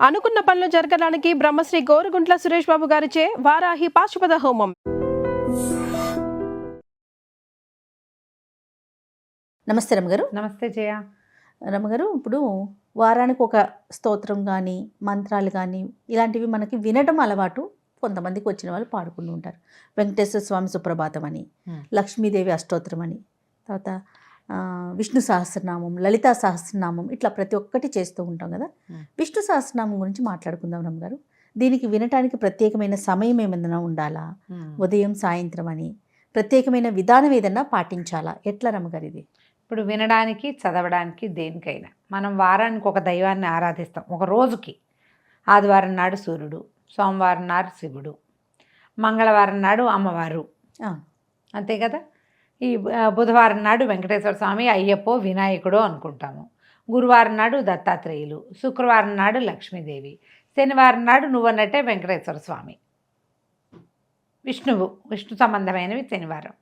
అనుకున్న పనులు జరగడానికి బ్రహ్మశ్రీ గోరుగుంట్ల సురేష్ బాబు గారిచే వారాహి పాశుపత హోమం. నమస్తే రమ్మగారు. నమస్తే జయ. రమ్మగారు, ఇప్పుడు వారానికి ఒక స్తోత్రం కానీ మంత్రాలు కానీ ఇలాంటివి మనకి వినడం అలవాటు. కొంతమందికి వచ్చిన వాళ్ళు పాడుకుంటూ ఉంటారు. వెంకటేశ్వర స్వామి సుప్రభాతం అని, లక్ష్మీదేవి అష్టోత్తరం అని, తర్వాత విష్ణు సహస్రనామం, లలితా సహస్రనామం, ఇట్లా ప్రతి ఒక్కటి చేస్తూ ఉంటాం కదా. విష్ణు సహస్రనామం గురించి మాట్లాడుకుందాం రమ్మగారు. దీనికి వినటానికి ప్రత్యేకమైన సమయం ఏమైనా ఉండాలా? ఉదయం సాయంత్రం అని ప్రత్యేకమైన విధానం ఏదన్నా పాటించాలా? ఎట్లా రమ్మగారు ఇది? ఇప్పుడు వినడానికి, చదవడానికి, దేనికైనా మనం వారానికి ఒక దైవాన్ని ఆరాధిస్తాం. ఒక రోజుకి ఆదివారం నాడు సూర్యుడు, సోమవారం నాడు శివుడు, మంగళవారం నాడు అమ్మవారు, అంతే కదా. ఈ బుధవారం నాడు వెంకటేశ్వర స్వామి, అయ్యప్పో, వినాయకుడో అనుకుంటాము. గురువారం నాడు దత్తాత్రేయులు, శుక్రవారం నాడు లక్ష్మీదేవి, శనివారం నాడు నువ్వన్నట్టే వెంకటేశ్వర స్వామి, విష్ణు సంబంధమైనవి శనివారం.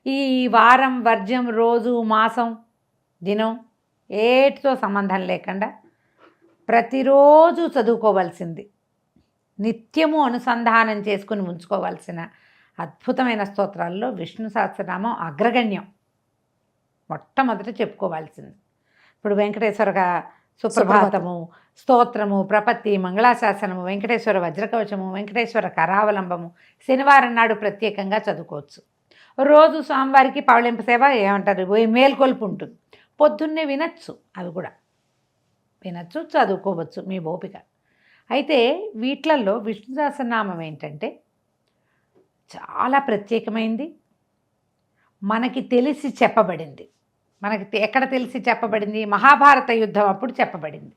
ఈ వారం, వర్జ్యం, రోజు, మాసం, దినం ఏటితో సంబంధం లేకుండా ప్రతిరోజు చదువుకోవాల్సింది, నిత్యము అనుసంధానం చేసుకుని ఉంచుకోవాల్సిన అద్భుతమైన స్తోత్రాల్లో విష్ణు సహస్రనామం అగ్రగణ్యం. మొట్టమొదట చెప్పుకోవాల్సింది. ఇప్పుడు వెంకటేశ్వర సుప్రభాతము, స్తోత్రము, ప్రపత్తి, మంగళాశాసనము, వెంకటేశ్వర వజ్రకవచము, వెంకటేశ్వర కరావలంబము శనివారం నాడు ప్రత్యేకంగా చదువుకోవచ్చు. రోజు స్వామివారికి పవళింప సేవ ఏమంటారు, మేల్కొల్పు ఉంటుంది. పొద్దున్నే వినచ్చు, అవి కూడా వినచ్చు, చదువుకోవచ్చు మీ ఓపిక. అయితే వీటిలలో విష్ణు సహస్రనామం ఏంటంటే చాలా ప్రత్యేకమైంది. మనకి తెలిసి చెప్పబడింది. మనకి ఎక్కడ తెలిసి చెప్పబడింది? మహాభారత యుద్ధం అప్పుడు చెప్పబడింది.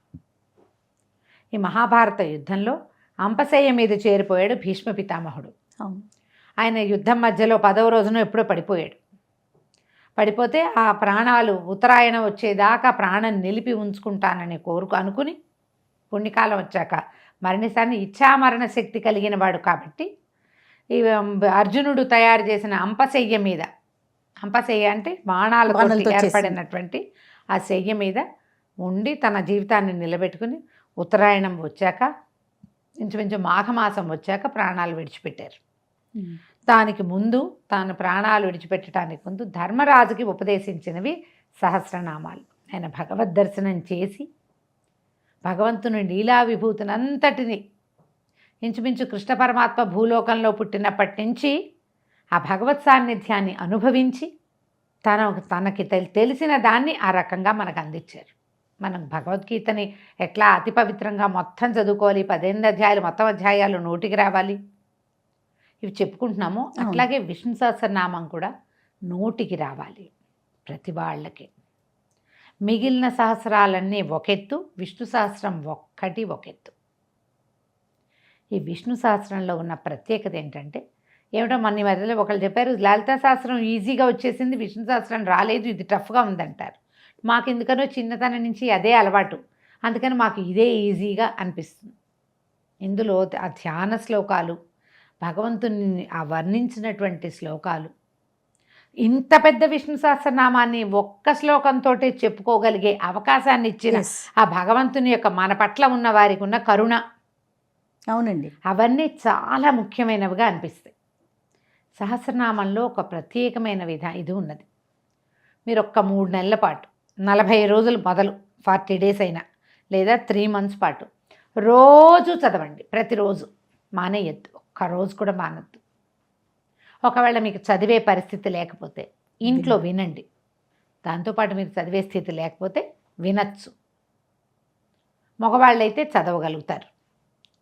ఈ మహాభారత యుద్ధంలో అంపశయ్య మీద చేరిపోయాడు భీష్మ పితామహుడు. ఆయన యుద్ధం మధ్యలో 10వ రోజున ఎప్పుడో పడిపోయాడు. పడిపోతే ఆ ప్రాణాలు ఉత్తరాయణం వచ్చేదాకా ప్రాణం నిలిపి ఉంచుకుంటానని అనుకుని పుణ్యకాలం వచ్చాక మరణిస్తాన్ని ఇచ్ఛామరణ శక్తి కలిగిన వాడు కాబట్టి ఈ అర్జునుడు తయారు చేసిన అంపశయ్య మీద, అంపశయ్య అంటే బాణాలతో ఏర్పడినటువంటి ఆ శయ్య మీద ఉండి తన జీవితాన్ని నిలబెట్టుకుని ఉత్తరాయణం వచ్చాక, ఇంచుమించు మాఘమాసం వచ్చాక ప్రాణాలు విడిచిపెట్టారు. దానికి ముందు తాను ప్రాణాలు విడిచిపెట్టడానికి ముందు ధర్మరాజుకి ఉపదేశించినవి సహస్రనామాలు. ఆయన భగవద్ దర్శనం చేసి భగవంతుని లీలా విభూతినంతటిని, ఇంచుమించు కృష్ణ పరమాత్మ భూలోకంలో పుట్టినప్పటి నుంచి ఆ భగవత్ సాన్నిధ్యాన్ని అనుభవించి తనకి తెలిసిన దాన్ని ఆ రకంగా మనకు అందించారు. మనం భగవద్గీతని ఎట్లా అతి పవిత్రంగా మొత్తం చదువుకోవాలి, 18 అధ్యాయాలు మొత్తం అధ్యాయాలు నోటికి రావాలి, ఇవి చెప్పుకుంటున్నాము. అట్లాగే విష్ణు సహస్రనామం కూడా నోటికి రావాలి ప్రతి వాళ్ళకి. మిగిలిన సహస్రాలన్నీ ఒకెత్తు, విష్ణు సహస్రం ఒక్కటి ఒకెత్తు. ఈ విష్ణు సహస్రంలో ఉన్న ప్రత్యేకత ఏంటంటే, ఏమిటో మన మధ్యలో ఒకళ్ళు చెప్పారు, లలితా సహస్రం ఈజీగా వచ్చేసింది, విష్ణు సహస్రం రాలేదు, ఇది టఫ్గా ఉందంటారు. మాకు ఎందుకనో చిన్నతనం నుంచి అదే అలవాటు, అందుకని మాకు ఇదే ఈజీగా అనిపిస్తుంది. ఇందులో ఆ ధ్యాన శ్లోకాలు, భగవంతుని ఆ వర్ణించినటువంటి శ్లోకాలు, ఇంత పెద్ద విష్ణు సహస్రనామాన్ని ఒక్క శ్లోకంతో చెప్పుకోగలిగే అవకాశాన్ని ఇచ్చిన ఆ భగవంతుని యొక్క మన పట్ల ఉన్న వారికి ఉన్న కరుణ, అవునండి, అవన్నీ చాలా ముఖ్యమైనవిగా అనిపిస్తాయి. సహస్రనామంలో ఒక ప్రత్యేకమైన ఇది ఉన్నది. మీరు ఒక్క 3 నెలల పాటు 40 రోజులు మొదలు 40 డేస్ అయినా లేదా 3 months పాటు రోజు చదవండి. ప్రతిరోజు మానేయద్దు, ఒక్కరోజు కూడా మానద్దు. ఒకవేళ మీకు చదివే పరిస్థితి లేకపోతే ఇంట్లో వినండి. దాంతోపాటు మీకు చదివే స్థితి లేకపోతే వినచ్చు. మగవాళ్ళైతే చదవగలుగుతారు.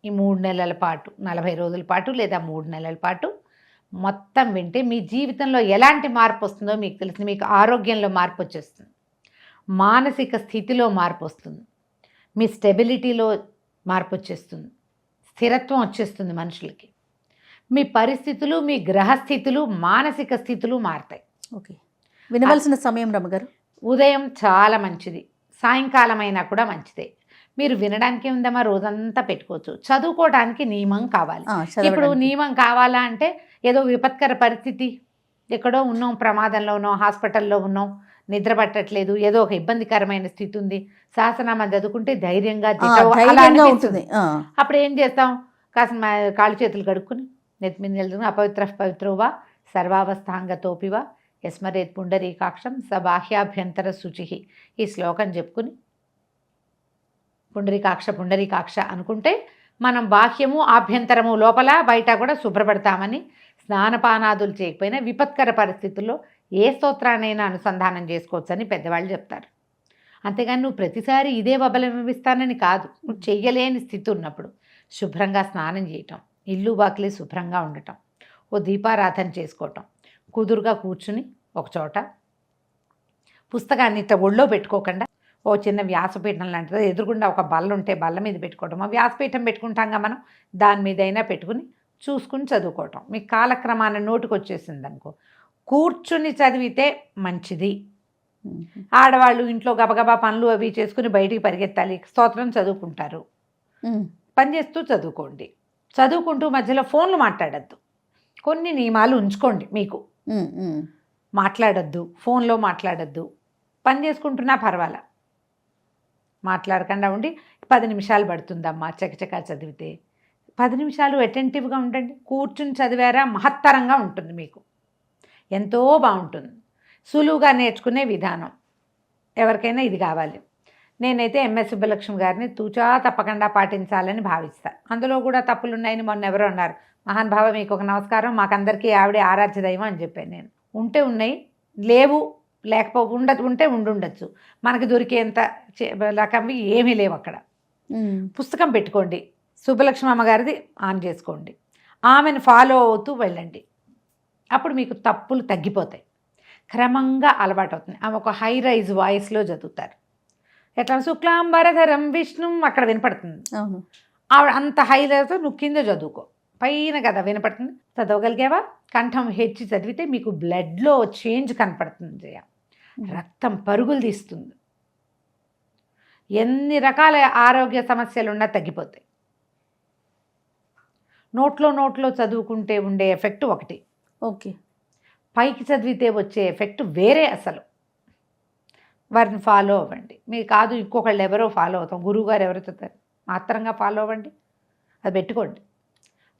ఈ 3 నెలల పాటు, 40 రోజుల పాటు లేదా 3 నెలల పాటు మొత్తం వింటే మీ జీవితంలో ఎలాంటి మార్పు వస్తుందో మీకు తెలుస్తుంది. మీకు ఆరోగ్యంలో మార్పు వచ్చేస్తుంది, మానసిక స్థితిలో మార్పు వస్తుంది, మీ స్టెబిలిటీలో మార్పు వచ్చేస్తుంది, స్థిరత్వం వచ్చేస్తుంది మనుషులకి. మీ పరిస్థితులు, మీ గ్రహస్థితులు, మానసిక స్థితులు మారుతాయి. ఓకే, వినవలసిన సమయం రమ్మగారు ఉదయం చాలా మంచిది, సాయంకాలం అయినా కూడా మంచిదే. మీరు వినడానికి ఉందమ్మా రోజంతా పెట్టుకోవచ్చు. చదువుకోవడానికి నియమం కావాలి. ఇప్పుడు నియమం కావాలా అంటే ఏదో విపత్కర పరిస్థితి, ఎక్కడో ఉన్నాం, ప్రమాదంలో ఉన్నాం, హాస్పిటల్లో ఉన్నాం, నిద్ర పట్టట్లేదు, ఏదో ఒక ఇబ్బందికరమైన స్థితి ఉంది, సహస్రనామం చదువుకుంటే ధైర్యంగా ఆ, అలా ధైర్యంగా అనిపిస్తుంది. ఉంటుంది. ఆ. అప్పుడు ఏం చేస్తాం, కాస్త కాళ్ళు చేతులు కడుక్కుని నెత్తి మీద నిలుచుకుని అపవిత్ర పవిత్రోవా సర్వావస్థాంగతోపివా యస్మరేత్ పుండరీకాక్షం స బాహ్యాభ్యంతర శుచి, ఈ శ్లోకం చెప్పుకుని పుండరీకాక్ష అనుకుంటే మనం బాహ్యము ఆభ్యంతరము లోపల బయట కూడా శుభ్రపడతామని, స్నానపానాదులు చేయకపోయినా విపత్కర పరిస్థితుల్లో ఏ స్తోత్రాన్నైనా అనుసంధానం చేసుకోవచ్చని పెద్దవాళ్ళు చెప్తారు. అంతేగాని నువ్వు ప్రతిసారి ఇదే అవలంబిస్తానని కాదు. నువ్వు చెయ్యలేని స్థితి ఉన్నప్పుడు శుభ్రంగా స్నానం చేయటం, ఇల్లు వాకిలి శుభ్రంగా ఉండటం, ఓ దీపారాధన చేసుకోవటం, కుదురుగా కూర్చుని ఒకచోట పుస్తకాన్ని ఇట్లా ఒళ్ళో పెట్టుకోకుండా ఓ చిన్న వ్యాసపీఠం లాంటిది ఎదురుగుండా ఒక బల్ల ఉంటే బల్ల మీద పెట్టుకోవటం, ఆ వ్యాసపీఠం పెట్టుకుంటాంగా మనం, దాని మీదైనా పెట్టుకుని చూసుకుని చదువుకోవటం. మీకు కాలక్రమాన నోటికి వచ్చేసింది అనుకో, కూర్చుని చదివితే మంచిది. ఆడవాళ్ళు ఇంట్లో గబగబా పనులు అవి చేసుకుని బయటికి పరిగెత్తాలి, స్తోత్రం చదువుకుంటారు. పని చేస్తూ చదువుకోండి. చదువుకుంటూ మధ్యలో ఫోన్లు మాట్లాడద్దు. కొన్ని నియమాలు ఉంచుకోండి. మీకు మాట్లాడద్దు, ఫోన్లో మాట్లాడద్దు. పని చేసుకుంటున్నా పర్వాలా, మాట్లాడకుండా ఉండి 10 నిమిషాలు పడుతుందమ్మా చకచకా చదివితే, 10 నిమిషాలు అటెంటివ్గా ఉండండి. కూర్చుని చదివారా మహత్తరంగా ఉంటుంది, మీకు ఎంతో బాగుంటుంది. సులువుగా నేర్చుకునే విధానం ఎవరికైనా ఇది కావాలి. నేనైతే ఎంఎస్ సుబ్బలక్ష్మి గారిని తూచా తప్పకుండా పాటించాలని భావిస్తాను. అందులో కూడా తప్పులు ఉన్నాయని మొన్న ఎవరో అన్నారు, మహానుభావ మీకు ఒక నమస్కారం, మాకందరికీ ఆవిడే ఆరాధ్య దైవం అని చెప్పాను నేను. ఉంటే ఉన్నాయి, లేవు ఉంటే ఉండుండొచ్చు. మనకి దొరికేంత రకంవి ఏమీ లేవు అక్కడ. పుస్తకం పెట్టుకోండి, సుబ్బలక్ష్మి అమ్మగారిది ఆన్ చేసుకోండి, ఆమెను ఫాలో అవుతూ వెళ్ళండి. అప్పుడు మీకు తప్పులు తగ్గిపోతాయి, క్రమంగా అలవాటు అవుతుంది. ఆమె ఒక హై రైజ్ వాయిస్లో చదువుతారు. ఎట్లా శుక్లాంబరధరం విష్ణు అక్కడ వినపడుతుంది. ఆవిడ అంత హై రైజ్తో నువ్వు కింద చదువుకో, పైన కదా వినపడుతుంది. చదవగలిగావా? కంఠం హెచ్చి చదివితే మీకు బ్లడ్లో చేంజ్ కనపడుతుంది జయ. రక్తం పరుగులు తీస్తుంది. ఎన్ని రకాల ఆరోగ్య సమస్యలు ఉన్నా తగ్గిపోతాయి. నోట్లో చదువుకుంటే ఉండే ఎఫెక్ట్ ఒకటి, ఓకే, పైకి చదివితే వచ్చే ఎఫెక్ట్ వేరే. అసలు వారిని ఫాలో అవ్వండి. మీరు కాదు ఇంకొకళ్ళు ఎవరో ఫాలో అవుతాం, గురువుగారు ఎవరో చెప్తారు, మాత్రంగా ఫాలో అవ్వండి, అది పెట్టుకోండి.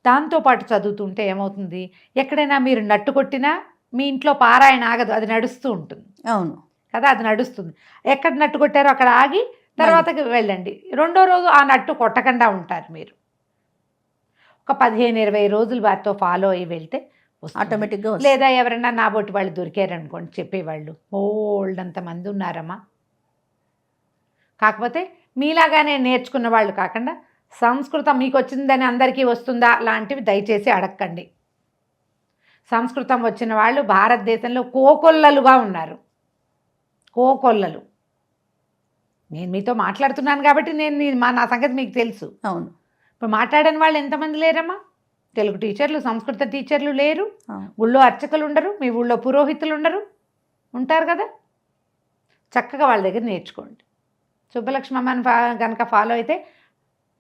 దాంతోపాటు చదువుతుంటే ఏమవుతుంది, ఎక్కడైనా మీరు నట్టు కొట్టినా మీ ఇంట్లో పారాయణ ఆగదు, అది నడుస్తూ ఉంటుంది. అవును కదా, అది నడుస్తుంది. ఎక్కడ నట్టు కొట్టారో అక్కడ ఆగి తర్వాతకి వెళ్ళండి. రెండో రోజు ఆ నట్టు కొట్టకుండా ఉంటారు మీరు. ఒక 15-20 రోజులు వారితో ఫాలో అయ్యి వెళ్తే ఆటోమేటిక్గా. లేదా ఎవరైనా నా బొట్టి వాళ్ళు దొరికారనుకోండి చెప్పేవాళ్ళు, ఓల్డ్ అంతమంది ఉన్నారమ్మా. కాకపోతే మీలాగానే నేర్చుకున్న వాళ్ళు కాకుండా సంస్కృతం మీకు వచ్చిందని అందరికీ వస్తుందా లాంటివి దయచేసి అడగండి. సంస్కృతం వచ్చిన వాళ్ళు భారతదేశంలో కోకొల్లలుగా ఉన్నారు, కోకొల్లలు. నేను మీతో మాట్లాడుతున్నాను కాబట్టి నా సంగతి మీకు తెలుసు. అవును, ఇప్పుడు మాట్లాడని వాళ్ళు ఎంతమంది లేరమ్మా? తెలుగు టీచర్లు, సంస్కృత టీచర్లు లేరు, ఊళ్ళో అర్చకులు ఉండరు, మీ ఊళ్ళో పురోహితులు ఉండరు, ఉంటారు కదా. చక్కగా వాళ్ళ దగ్గర నేర్చుకోండి. సుబ్బలక్ష్మి అమ్మని కనుక ఫాలో అయితే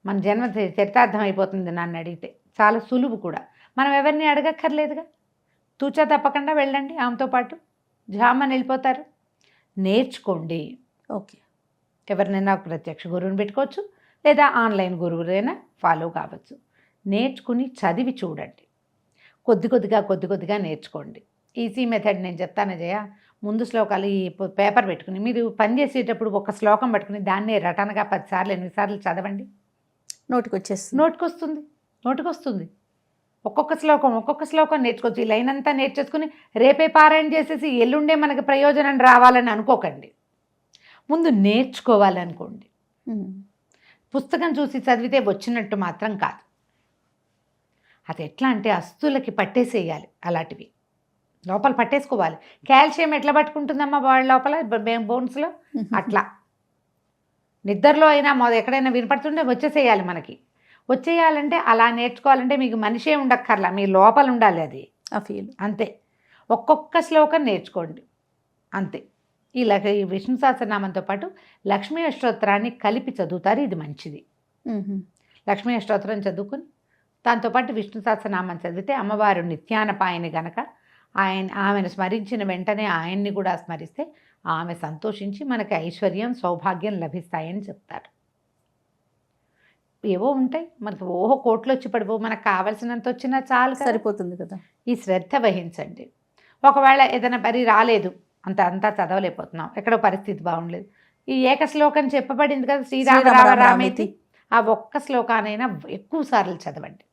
మన జన్మ చరితార్థం అయిపోతుంది. నన్ను అడిగితే చాలా సులువు కూడా. మనం ఎవరిని అడగక్కర్లేదుగా, తూచా తప్పకుండా వెళ్ళండి, ఆమెతో పాటు జామని వెళ్ళిపోతారు. నేర్చుకోండి. ఓకే, ఎవరినైనా ప్రత్యక్ష గురువుని పెట్టుకోవచ్చు, లేదా ఆన్లైన్ గురువునైనా ఫాలో కావచ్చు. నేర్చుకుని చదివి చూడండి, కొద్ది కొద్దిగా నేర్చుకోండి. ఈజీ మెథడ్ నేను చెప్తాను జయ. ముందు శ్లోకాలు ఈ పేపర్ పెట్టుకుని మీరు పని చేసేటప్పుడు ఒక శ్లోకం పట్టుకుని దాన్నే రటనగా 10 సార్లు 8 సార్లు చదవండి. నోటికొస్తుంది. ఒక్కొక్క శ్లోకం నేర్చుకోవచ్చు. ఈ లైన్ అంతా నేర్చేసుకుని రేపే పారాయణ చేసేసి ఎల్లుండే మనకి ప్రయోజనం రావాలని అనుకోకండి. ముందు నేర్చుకోవాలనుకోండి. పుస్తకం చూసి చదివితే వచ్చినట్టు మాత్రం కాదు. అది ఎట్లా అంటే అస్తులకి పట్టేసేయాలి, అలాంటివి లోపల పట్టేసుకోవాలి. కాల్షియం ఎట్లా పట్టుకుంటుందమ్మా వాళ్ళ లోపల బోన్స్లో, అట్లా నిద్రలో అయినా ఎక్కడైనా వినపడుతుంటే వచ్చేసేయాలి. మనకి వచ్చేయాలంటే అలా నేర్చుకోవాలంటే మీకు మనిషే ఉండక్కర్లా, మీ లోపల ఉండాలి అది, ఆ ఫీల్ అంతే. ఒక్కొక్క శ్లోకం నేర్చుకోండి అంతే. ఈ విష్ణు సహస్రనామంతో పాటు లక్ష్మీ అష్టోత్తరాన్ని కలిపి చదువుతారు, ఇది మంచిది. లక్ష్మీ అష్టోత్తరం చదువుకుని దాంతోపాటు విష్ణు సహస్రనామం చదివితే అమ్మవారు నిత్యానపాయని గనక ఆమెను స్మరించిన వెంటనే ఆయన్ని కూడా స్మరిస్తే ఆమె సంతోషించి మనకి ఐశ్వర్యం సౌభాగ్యం లభిస్తాయని చెప్తారు. ఏవో ఉంటాయి మనకు, ఓహో కోట్లు వచ్చి పడిపో, మనకు కావాల్సినంత వచ్చినా చాలు కదా. సరిపోతుంది కదా. ఈ శ్రద్ధ వహించండి. ఒకవేళ ఏదైనా పని రాలేదు, అంతా చదవలేకపోతున్నాం, ఎక్కడో పరిస్థితి బాగుండలేదు, ఈ ఏక శ్లోకం చెప్పబడింది కదా, శ్రీరామ రామ రామేతి, ఆ ఒక్క శ్లోకానైనా ఎక్కువ సార్లు చదవండి.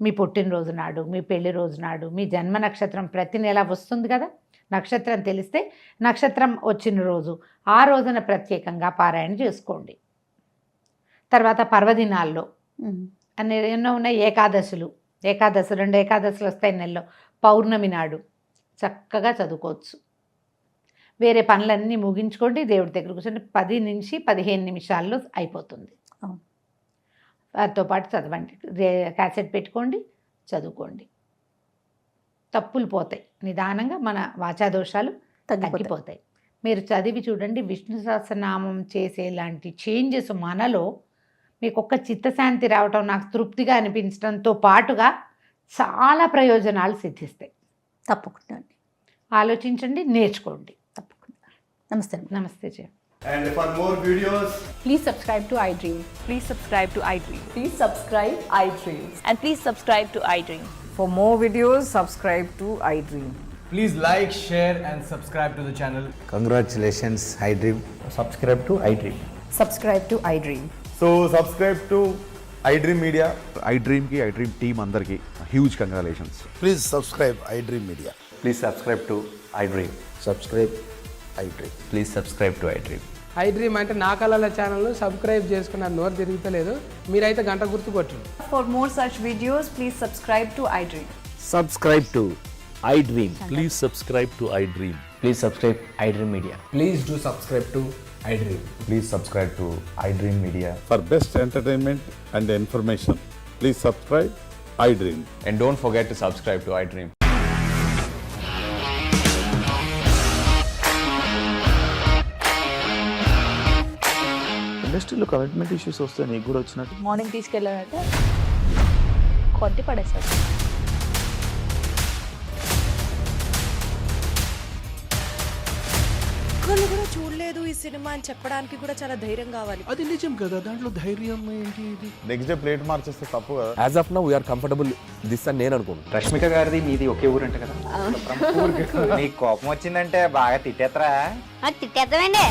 మీ పుట్టినరోజు నాడు, మీ పెళ్లి రోజు నాడు, మీ జన్మ నక్షత్రం ప్రతి నెల వస్తుంది కదా, నక్షత్రం తెలిస్తే నక్షత్రం వచ్చిన రోజు ఆ రోజున ప్రత్యేకంగా పారాయణ చేసుకోండి. తర్వాత పర్వదినాల్లో అన్ని ఎన్నో ఉన్నాయి, ఏకాదశులు 2 ఏకాదశులు వస్తాయి నెలలో. పౌర్ణమి నాడు చక్కగా చదువుకోవచ్చు. వేరే పనులన్నీ ముగించుకోండి, దేవుడి దగ్గర కూర్చొని 10 నుంచి 15 నిమిషాల్లో అయిపోతుంది. వాటితో పాటు చదవండి, క్యాసెట్ పెట్టుకోండి, చదువుకోండి. తప్పులు పోతాయి, నిదానంగా మన వాచాదోషాలు తగ్గిపోతాయి. మీరు చదివి చూడండి, విష్ణు సహస్రనామం చేసేలాంటి చేంజెస్ మనలో మీకు ఒక్క చిత్తశాంతి రావటం, నాకు తృప్తిగా అనిపించడంతో పాటుగా చాలా ప్రయోజనాలు సిద్ధిస్తాయి. తప్పకుండా అండి, ఆలోచించండి, నేర్చుకోండి. తప్పకుండా. నమస్తే. నమస్తే జయ. And for more videos, Please subscribe to iDream. Please subscribe to iDream. Please subscribe iDream. And please subscribe to iDream. For more videos, subscribe to iDream. please like, share and subscribe to the channel. Congratulations, iDream. Subscribe to iDream. Subscribe to iDream. So subscribe to iDream Media. iDream ki iDream team andarki huge congratulations. Please subscribe iDream Media. Please subscribe to iDream. Subscribe iDream. Please subscribe to iDream. iDream అంటే నా కళల channel subscribe చేసుకున్న నోరు తిరుగుతలేదు, మీరైతే గంట గుర్తు కొట్టండి. For more such videos, please subscribe to iDream. Subscribe to iDream. Please subscribe to iDream. Please subscribe iDream Media. Please do subscribe to iDream. Please subscribe to iDream Media. For best entertainment and information, please subscribe iDream. And don't forget to subscribe to iDream. ఇండస్ట్రీలో commitment issues వస్తే నీకు కూడా వచ్చినట్టు. Morning తీసుకెళ్ళాలంటే కొట్టి పడేస్తాడు. ఒక్కళ్ళు కూడా చూడలేదు ఈ సినిమా అని చెప్పడానికి కూడా చాలా ధైర్యం కావాలి. అది నిజం కదా, దాంట్లో ధైర్యం ఏంటి? ఇది నెక్స్ట్ డే ప్లేట్ మార్చేస్తే తప్పు కదా. As of now we are comfortable this అని నేను అనుకోను. రష్మిక గారిది మీది ఒకే ఊరు అంటే కదా. నీకు కోపం వచ్చిందంటే బాగా తిట్టేత్తరా? తిట్టేద్దామండి.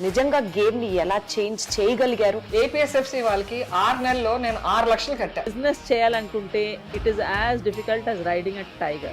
నిజంగా గేమ్ ని ఎలా చేంజ్ చేయగలిగారు? APSFC వాళ్ళకి 6 నెలల్లో నేను 6 లక్షలు కట్టా. బిజినెస్ చేయాలనుకుంటే it is as difficult as riding a tiger.